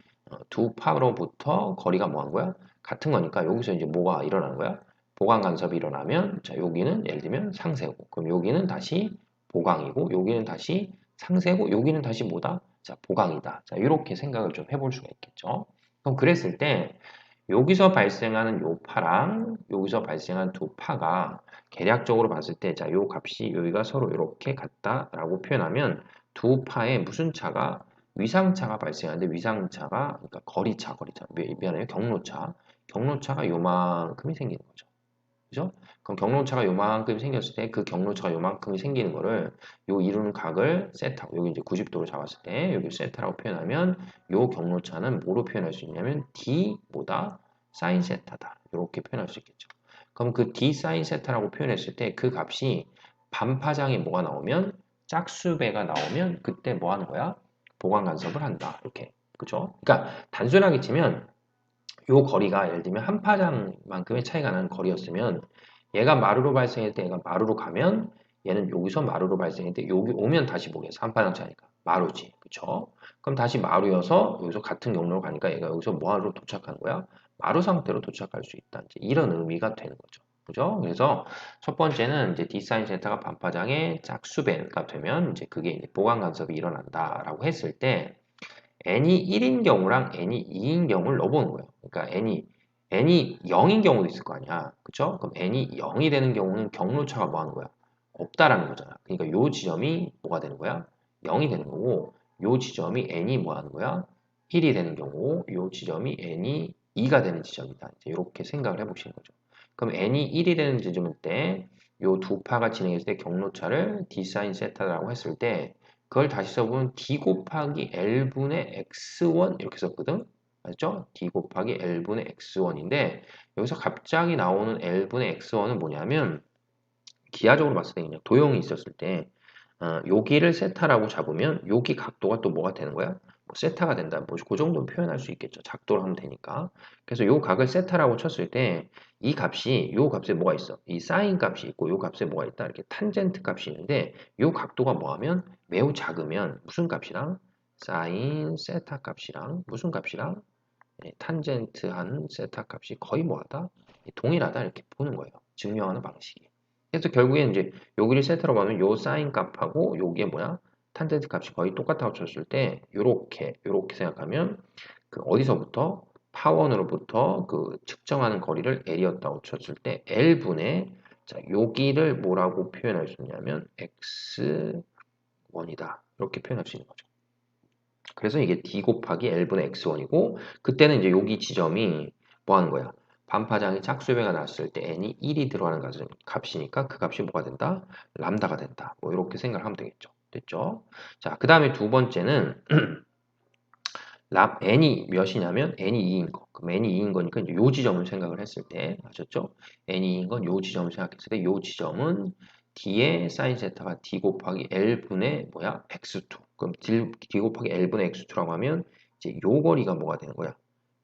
두 파로부터 거리가 뭐 하는 거야? 같은 거니까 여기서 이제 뭐가 일어나는 거야? 보강 간섭이 일어나면 자, 여기는 예를 들면 상세고 그럼 여기는 다시 보강이고 여기는 다시 상세고 여기는 다시 뭐다? 자, 보강이다. 자, 이렇게 생각을 좀 해볼 수가 있겠죠. 그럼 그랬을 때 여기서 발생하는 요 파랑 여기서 발생한 두 파가 계략적으로 봤을 때 자, 요 값이 여기가 서로 이렇게 같다라고 표현하면 두 파에 무슨 차가 위상차가 발생하는데 위상차가 그러니까 거리차 미안해요 경로차가 요만큼이 생기는 거죠. 그죠? 그럼 경로차가 요만큼 생겼을 때 그 경로차가 요만큼이 생기는 거를 요 이루는 각을 세타고 여기 이제 90도로 잡았을 때 여기 세타라고 표현하면 요 경로차는 뭐로 표현할 수 있냐면 D보다 사인 세타다 이렇게 표현할 수 있겠죠. 그럼 그 D 사인 세타라고 표현했을 때 그 값이 반파장에 뭐가 나오면 짝수배가 나오면 그때 뭐 하는 거야? 보강 간섭을 한다 이렇게 그죠? 그러니까 단순하게 치면 요 거리가 예를 들면 한 파장만큼의 차이가 나는 거리였으면 얘가 마루로 발생할 때 얘가 마루로 가면 얘는 여기서 마루로 발생할 때 여기 오면 다시 보겠어. 한 파장 차이니까. 마루지. 그쵸? 그럼 다시 마루여서 여기서 같은 경로로 가니까 얘가 여기서 뭐하러 도착하는 거야? 마루 상태로 도착할 수 있다. 이제 이런 의미가 되는 거죠. 그죠? 그래서 첫 번째는 이제 디사인 센터가 반파장의 짝수배가 되면 이제 그게 이제 보강 간섭이 일어난다라고 했을 때 n이 1인 경우랑 n이 2인 경우를 넣어보는 거예요. 그러니까 n이 0인 경우도 있을 거 아니야. 그쵸? 그럼 n이 0이 되는 경우는 경로차가 뭐 하는 거야? 없다라는 거잖아. 그러니까 요 지점이 뭐가 되는 거야? 0이 되는 거고, 요 지점이 n이 뭐 하는 거야? 1이 되는 경우고, 요 지점이 n이 2가 되는 지점이다. 이제 이렇게 생각을 해보시는 거죠. 그럼 n이 1이 되는 지점일 때, 요 두 파가 진행했을 때 경로차를 d 사인 세타라고 했을 때, 그걸 다시 써보면 d 곱하기 l분의 x1 이렇게 썼거든. 맞죠? d 곱하기 l분의 x1인데 여기서 갑자기 나오는 l분의 x1은 뭐냐면 기하적으로 봤을 때 그냥 도형이 있었을 때 여기를 세타라고 잡으면 여기 각도가 또 뭐가 되는 거야? 뭐 세타가 된다. 뭐 그 정도는 표현할 수 있겠죠. 작도로 하면 되니까. 그래서 요 각을 세타라고 쳤을 때 이 값이 요 값에 뭐가 있어? 이 사인 값이 있고 요 값에 뭐가 있다? 이렇게 탄젠트 값이 있는데 요 각도가 뭐하면 매우 작으면 무슨 값이랑 사인 세타 값이랑 무슨 값이랑 탄젠트한 세타 값이 거의 뭐하다? 동일하다 이렇게 보는 거예요. 증명하는 방식이. 그래서 결국에 이제 여기를 세타로 하면 요 사인 값하고 요게 뭐야? 탄젠트 값이 거의 똑같다고 쳤을 때 요렇게 생각하면 그 어디서부터 파원으로부터 그 측정하는 거리를 L이었다고 쳤을 때 L분의 자 여기를 뭐라고 표현할 수 있냐면 X1이다. 이렇게 표현할 수 있는 거죠. 그래서 이게 D 곱하기 L분의 X1이고 그때는 이제 여기 지점이 뭐 하는 거야? 반파장이 짝수배가 났을 때 n이 1이 들어가는 값이니까 그 값이 뭐가 된다? 람다가 된다. 뭐 이렇게 생각을 하면 되겠죠. 됐죠? 자, 그 다음에 두 번째는 n이 몇이냐면 n이 2인 거. 그럼 n이 2인 거니까 이제 요 지점을 생각을 했을 때 아셨죠? n이 2인 건 요 지점을 생각했을 때 요 지점은 d의 사인 세타가 d 곱하기 l분의 뭐야? x2. 그럼 d 곱하기 l분의 x2라고 하면 이제 요 거리가 뭐가 되는 거야?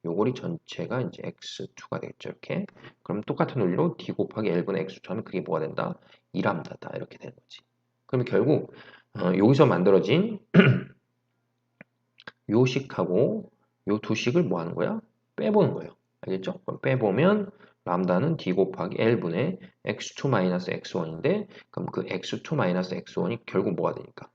요 거리 전체가 이제 x2가 되겠죠. 이렇게. 그럼 똑같은 논리로 d 곱하기 l분의 x2 하면 그게 뭐가 된다? 2람다다. 이렇게 되는 거지. 그러면 결국 여기서 만들어진 요 식하고 요 두 식을 뭐 하는 거야? 빼보는 거예요. 알겠죠? 그럼 빼보면 람다는 d 곱하기 l분의 x2-x1인데 그럼 그 x2-x1이 결국 뭐가 되니까?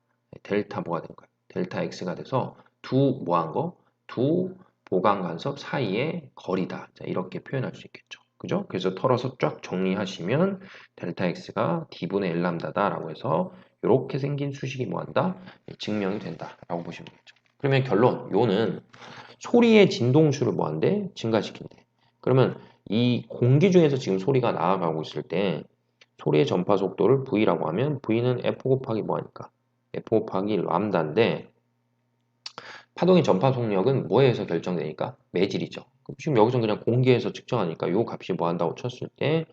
델타 뭐가 되는 거야? 델타 x가 돼서 두 뭐 한 거? 두 보강 간섭 사이의 거리다. 자, 이렇게 표현할 수 있겠죠. 그죠? 그래서 털어서 쫙 정리하시면 델타 x가 d분의 l 람다다라고 해서 이렇게 생긴 수식이 뭐한다? 증명이 된다라고 보시면 되겠죠. 그러면 결론, 요는 소리의 진동수를 뭐한대? 증가시킨대. 그러면 이 공기 중에서 지금 소리가 나아가고 있을 때 소리의 전파 속도를 V라고 하면 V는 F 곱하기 뭐하니까? F 곱하기 람다인데 파동의 전파 속력은 뭐에 의해서 결정되니까? 매질이죠. 지금 여기서 그냥 공기에서 측정하니까 요 값이 뭐 한다고 쳤을 때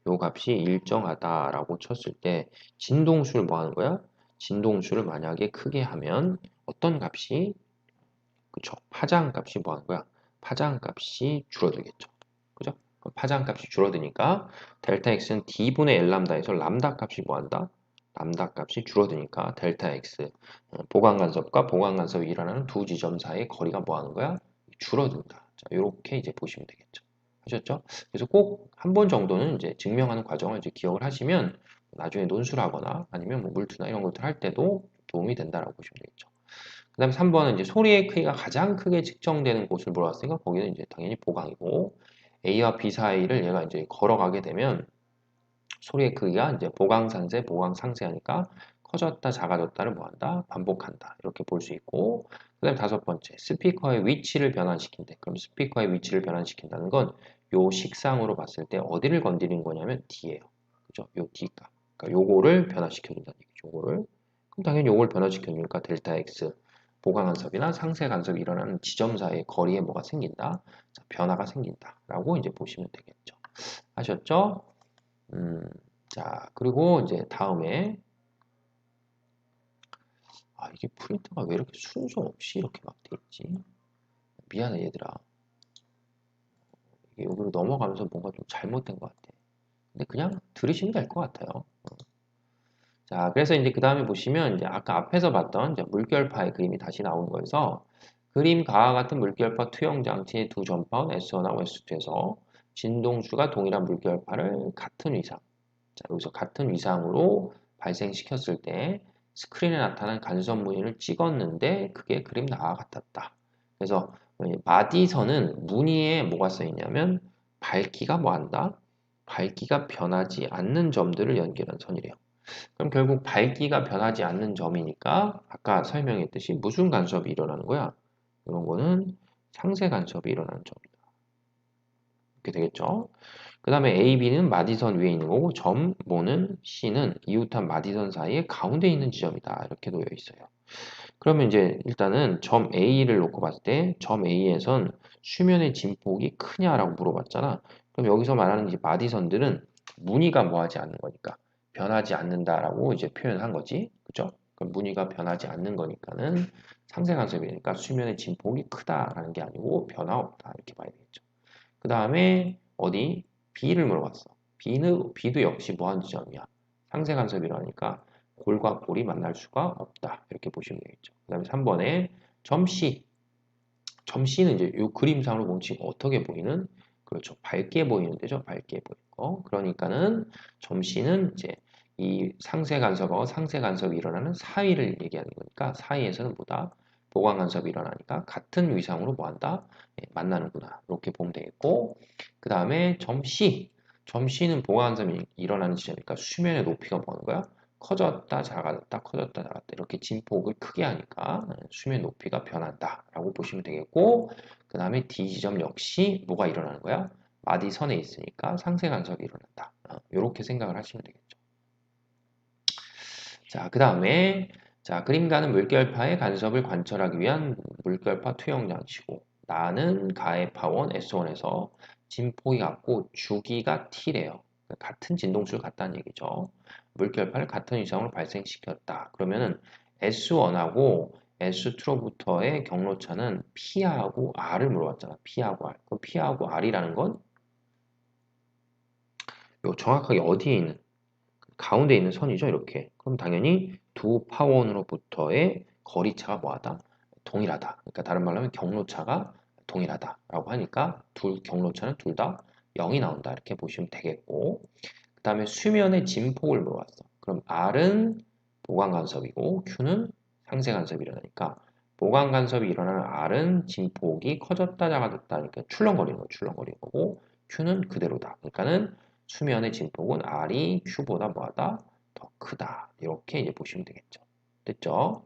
요 값이 일정하다라고 쳤을 때 진동수를 뭐 하는 거야? 진동수를 만약에 크게 하면 어떤 값이 그쵸? 파장값이 뭐 하는 거야? 파장값이 줄어들겠죠. 그죠? 그럼 파장값이 줄어드니까 델타 x는 d분의 l 람다에서 람다 값이 뭐 한다? 람다 값이 줄어드니까 델타 x 보강간섭과 보강간섭이 일어나는 두 지점 사이의 거리가 뭐 하는 거야? 줄어든다. 자, 이렇게 이제 보시면 되겠죠. 하셨죠? 그래서 꼭 한 번 정도는 이제 증명하는 과정을 이제 기억을 하시면 나중에 논술을 하거나 아니면 뭐 물투나 이런 것들 할 때도 도움이 된다라고 보시면 되겠죠. 그 다음에 3번은 이제 소리의 크기가 가장 크게 측정되는 곳을 물어봤으니까 거기는 이제 당연히 보강이고 A와 B 사이를 얘가 이제 걸어가게 되면 소리의 크기가 이제 보강산세, 보강상세하니까 커졌다, 작아졌다를 뭐한다? 반복한다. 이렇게 볼 수 있고 그 다음에 다섯 번째, 스피커의 위치를 변환시킨대. 그럼 스피커의 위치를 변환시킨다는 건 요 식상으로 봤을 때 어디를 건드리는 거냐면 D예요. 그죠? 요 D가. 그러니까 요거를 변화시켜준다는 얘기죠. 요거를. 그럼 당연히 요걸 변화시켜주니까 델타 X 보강 간섭이나 상세 간섭이 일어나는 지점 사이의 거리에 뭐가 생긴다? 자, 변화가 생긴다. 라고 이제 보시면 되겠죠. 아셨죠? 자, 그리고 이제 다음에 이게 프린터가 왜 이렇게 순서 없이 이렇게 막 돼 있지? 미안해 얘들아. 이게 여기로 넘어가면서 뭔가 좀 잘못된 것 같아. 근데 그냥 들으시면 될 것 같아요. 자, 그래서 이제 그 다음에 보시면 이제 아까 앞에서 봤던 이제 물결파의 그림이 다시 나오는 거여서 그림 가와 같은 물결파 투영 장치의 두 전파원 S1하고 S2에서 진동수가 동일한 물결파를 같은 위상, 자, 여기서 같은 위상으로 발생시켰을 때 스크린에 나타난 간섭 무늬를 찍었는데 그게 그림 나와 같았다. 그래서 마디선은 무늬에 뭐가 써 있냐면 밝기가 뭐한다? 밝기가 변하지 않는 점들을 연결한 선이래요. 그럼 결국 밝기가 변하지 않는 점이니까 아까 설명했듯이 무슨 간섭이 일어나는 거야? 이런 거는 상세 간섭이 일어나는 점이다. 이렇게 되겠죠? 그 다음에 A, B는 마디선 위에 있는 거고 점, 모는 C는 이웃한 마디선 사이에 가운데 있는 지점이다. 이렇게 놓여 있어요. 그러면 이제 일단은 점 A를 놓고 봤을 때 점 A에선 수면의 진폭이 크냐라고 물어봤잖아. 그럼 여기서 말하는 이 마디선들은 무늬가 뭐하지 않는 거니까 변하지 않는다라고 이제 표현한 거지. 그죠? 그럼 무늬가 변하지 않는 거니까는 상쇄간섭이니까 수면의 진폭이 크다라는 게 아니고 변화 없다 이렇게 봐야 되겠죠. 그 다음에 어디 B를 물어봤어. B도 역시 뭐하는 지점이야? 상쇄간섭이라니까 골과 골이 만날 수가 없다 이렇게 보시면 되겠죠. 그 다음에 3번에 점 C. 점 C는 이제 이 그림상으로 보면 지금 어떻게 보이는? 그렇죠. 밝게 보이는 데죠. 밝게 보이는 거. 그러니까는 점 C는 이제 이 상쇄 간섭하고 상쇄 간섭이 일어나는 사이를 얘기하는 거니까 사이에서는 뭐다? 보강 간섭이 일어나니까 같은 위상으로 뭐한다? 예, 만나는구나. 이렇게 보면 되겠고 그 다음에 점 C. 점 C는 보강 간섭이 일어나는 지점이니까 수면의 높이가 뭐하는 거야? 커졌다 작아졌다 커졌다 작았다 이렇게 진폭을 크게 하니까 수면 높이가 변한다 라고 보시면 되겠고 그 다음에 D 지점 역시 뭐가 일어나는 거야? 마디선에 있으니까 상쇄 간섭이 일어난다 이렇게 생각을 하시면 되겠죠. 자, 그 다음에 자 그림가는 물결파의 간섭을 관철하기 위한 물결파 투영 장치고 나는 가의 파원 S1에서 진폭이 같고 주기가 T래요. 같은 진동수를 갖다는 얘기죠. 물결파를 같은 위상으로 발생시켰다. 그러면은 S1하고 S2로부터의 경로차는 P하고 R을 물어봤잖아. P하고 R. 그럼 P하고 R이라는 건 요 정확하게 어디에 있는 가운데 있는 선이죠. 이렇게. 그럼 당연히 두 파원으로부터의 거리차가 뭐하다? 동일하다. 그러니까 다른 말로 하면 경로차가 동일하다라고 하니까 둘 경로차는 둘 다 0이 나온다. 이렇게 보시면 되겠고 그 다음에 수면의 진폭을 물어봤어. 그럼 R은 보강 간섭이고 Q는 상쇄 간섭이 일어나니까 보강 간섭이 일어나는 R은 진폭이 커졌다 작아졌다 하니까 출렁거리는 거 출렁거리는 거고 Q는 그대로다. 그러니까는 수면의 진폭은 R이 Q보다 뭐하다? 더 크다. 이렇게 이제 보시면 되겠죠. 됐죠?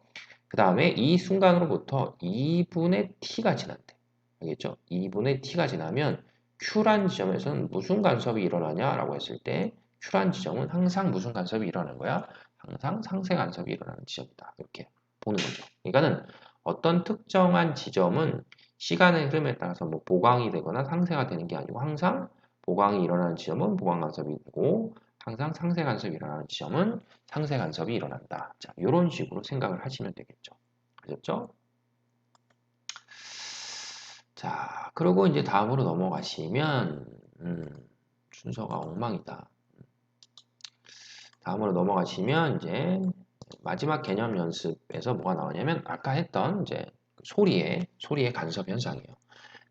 그 다음에 이 순간으로부터 2분의 t가 지난대. 알겠죠? 2분의 t가 지나면 Q란 지점에서는 무슨 간섭이 일어나냐라고 했을 때 Q란 지점은 항상 무슨 간섭이 일어나는 거야? 항상 상쇄 간섭이 일어나는 지점이다. 이렇게 보는 거죠. 그러니까는 어떤 특정한 지점은 시간의 흐름에 따라서 뭐 보강이 되거나 상쇄가 되는 게 아니고 항상 보강이 일어나는 지점은 보강 간섭이 되고 항상 상쇄 간섭이 일어나는 지점은 상쇄 간섭이 일어난다. 자, 이런 식으로 생각을 하시면 되겠죠. 아셨죠? 자, 그리고 이제 다음으로 넘어가시면 순서가 엉망이다. 다음으로 넘어가시면 이제 마지막 개념 연습에서 뭐가 나오냐면 아까 했던 이제 소리의 간섭 현상이에요.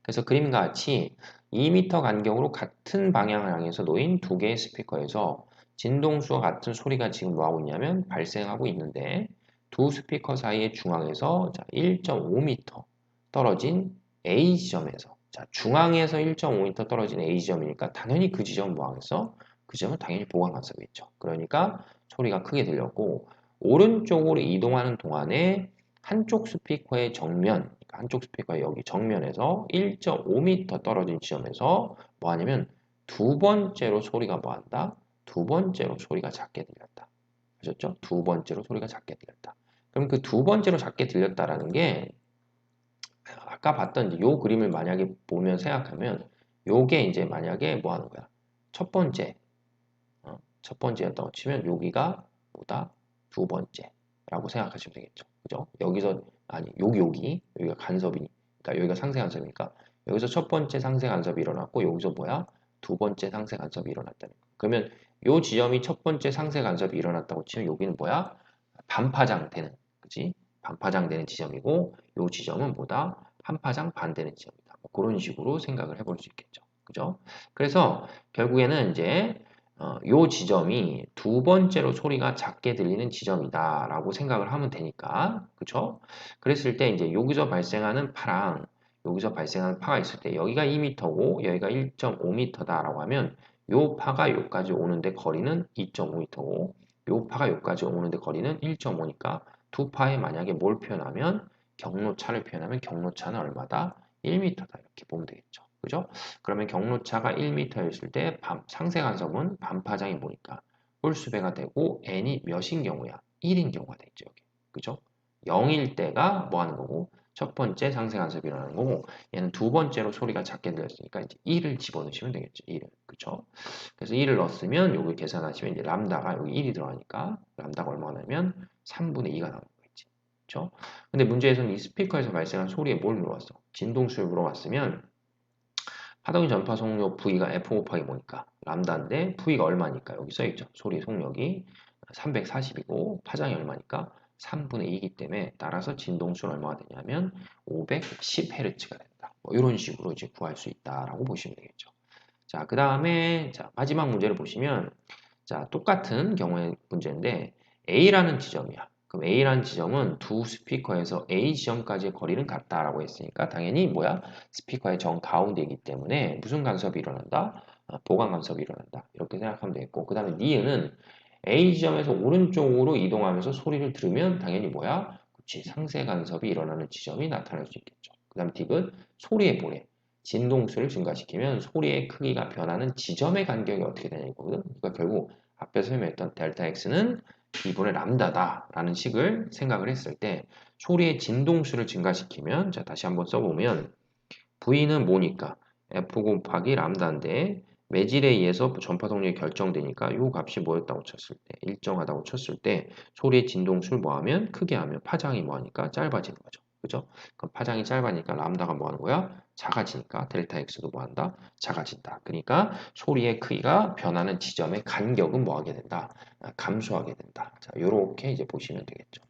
그래서 그림과 같이 2m 간격으로 같은 방향을 향해서 놓인 두 개의 스피커에서 진동수와 같은 소리가 지금 뭐하고 있냐면 발생하고 있는데 두 스피커 사이의 중앙에서 1.5m 떨어진 A 지점에서 중앙에서 1.5m 떨어진 A 지점이니까 당연히 그 지점은 뭐하겠어? 그 지점은 당연히 보강 간섭이겠죠. 그러니까 소리가 크게 들렸고 오른쪽으로 이동하는 동안에 한쪽 스피커의 정면, 그러니까 한쪽 스피커의 여기 정면에서 1.5m 떨어진 지점에서 뭐 하냐면 두 번째로 소리가 뭐 한다? 두 번째로 소리가 작게 들렸다. 아셨죠? 두 번째로 소리가 작게 들렸다. 그럼 그 두 번째로 작게 들렸다라는 게 아까 봤던 이제 요 그림을 만약에 보면 생각하면 요게 이제 만약에 뭐 하는 거야? 첫 번째, 첫 번째였다고 치면 여기가 뭐다? 두 번째라고 생각하시면 되겠죠. 그죠? 여기서 아니 여기가 간섭이 그러니까 여기가 상쇄 간섭이니까 여기서 첫 번째 상쇄 간섭이 일어났고 여기서 뭐야? 두 번째 상쇄 간섭이 일어났다는 거. 그러면 요 지점이 첫 번째 상쇄 간섭이 일어났다고 치면 여기는 뭐야? 반파장 되는 그지? 반파장 되는 지점이고 요 지점은 뭐다? 한파장 반되는 지점이다. 뭐 그런 식으로 생각을 해볼 수 있겠죠. 그죠? 그래서 결국에는 이제 요 지점이 두 번째로 소리가 작게 들리는 지점이다라고 생각을 하면 되니까, 그쵸? 그랬을 때 이제 여기서 발생하는 파랑 여기서 발생하는 파가 있을 때 여기가 2m고 여기가 1.5m다라고 하면 요 파가 여기까지 오는데 거리는 2.5m고 요 파가 여기까지 오는데 거리는 1.5니까 두 파에 만약에 뭘 표현하면 경로차를 표현하면 경로차는 얼마다? 1m다 이렇게 보면 되겠죠. 그죠? 그러면 경로차가 1m였을 때 상쇄 간섭은 반파장이 뭐니까 홀수배가 되고 n이 몇인 경우야? 1인 경우가 되죠. 여기. 그죠? 0일 때가 뭐 하는 거고 첫 번째 상세 간섭이 일어나는 거고 얘는 두 번째로 소리가 작게 들렸으니까 이제 1을 집어넣으시면 되겠죠. 1을. 그쵸? 그래서 1을 넣었으면 요걸 계산하시면 이제 람다가 여기 1이 들어가니까 람다가 얼마나 나면 3분의 2가 나오는 거겠지. 그쵸? 근데 문제에서는 이 스피커에서 발생한 소리에 뭘 물어봤어? 진동수를 물어봤으면 파동의 전파 속력 V가 F 곱하기 뭐니까 람다인데 V가 얼마니까 여기 써있죠. 소리의 속력이 340이고 파장이 얼마니까 3분의 2이기 때문에 따라서 진동수는 얼마가 되냐면 510Hz가 된다. 뭐 이런 식으로 이제 구할 수 있다라고 보시면 되겠죠. 자, 그 다음에 자, 마지막 문제를 보시면 자, 똑같은 경우의 문제인데 A라는 지점이야. 그럼 A라는 지점은 두 스피커에서 A 지점까지의 거리는 같다라고 했으니까 당연히 뭐야? 스피커의 정 가운데이기 때문에 무슨 간섭이 일어난다? 보강 간섭이 일어난다. 이렇게 생각하면 되겠고 그 다음에 니은은 A 지점에서 오른쪽으로 이동하면서 소리를 들으면 당연히 뭐야? 그치, 상세 간섭이 일어나는 지점이 나타날 수 있겠죠. 그 다음 팁은 소리의 보래. 진동수를 증가시키면 소리의 크기가 변하는 지점의 간격이 어떻게 되냐 이거거든. 그러니까 결국 앞에 설명했던 델타 X는 2분의 람다다라는 식을 생각을 했을 때 소리의 진동수를 증가시키면 자 다시 한번 써보면 V는 뭐니까 F 곱하기 람다인데 매질에 의해서 전파 속력이 결정되니까 이 값이 뭐였다고 쳤을 때 일정하다고 쳤을 때 소리의 진동수를 뭐하면 크게 하면 파장이 뭐하니까 짧아지는 거죠. 그죠? 그럼 파장이 짧아니까 람다가 뭐하는 거야? 작아지니까 델타 X도 뭐한다? 작아진다. 그러니까 소리의 크기가 변하는 지점의 간격은 뭐하게 된다? 감소하게 된다. 자, 요렇게 이제 보시면 되겠죠.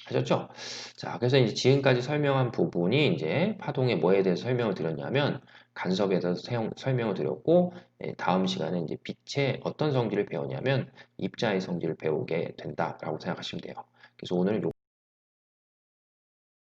하셨죠? 자, 그래서 이제 지금까지 설명한 부분이 이제 파동의 뭐에 대해서 설명을 드렸냐면 간섭에 대해서 설명을 드렸고 다음 시간에 이제 빛의 어떤 성질을 배우냐면 입자의 성질을 배우게 된다라고 생각하시면 돼요. 그래서 오늘은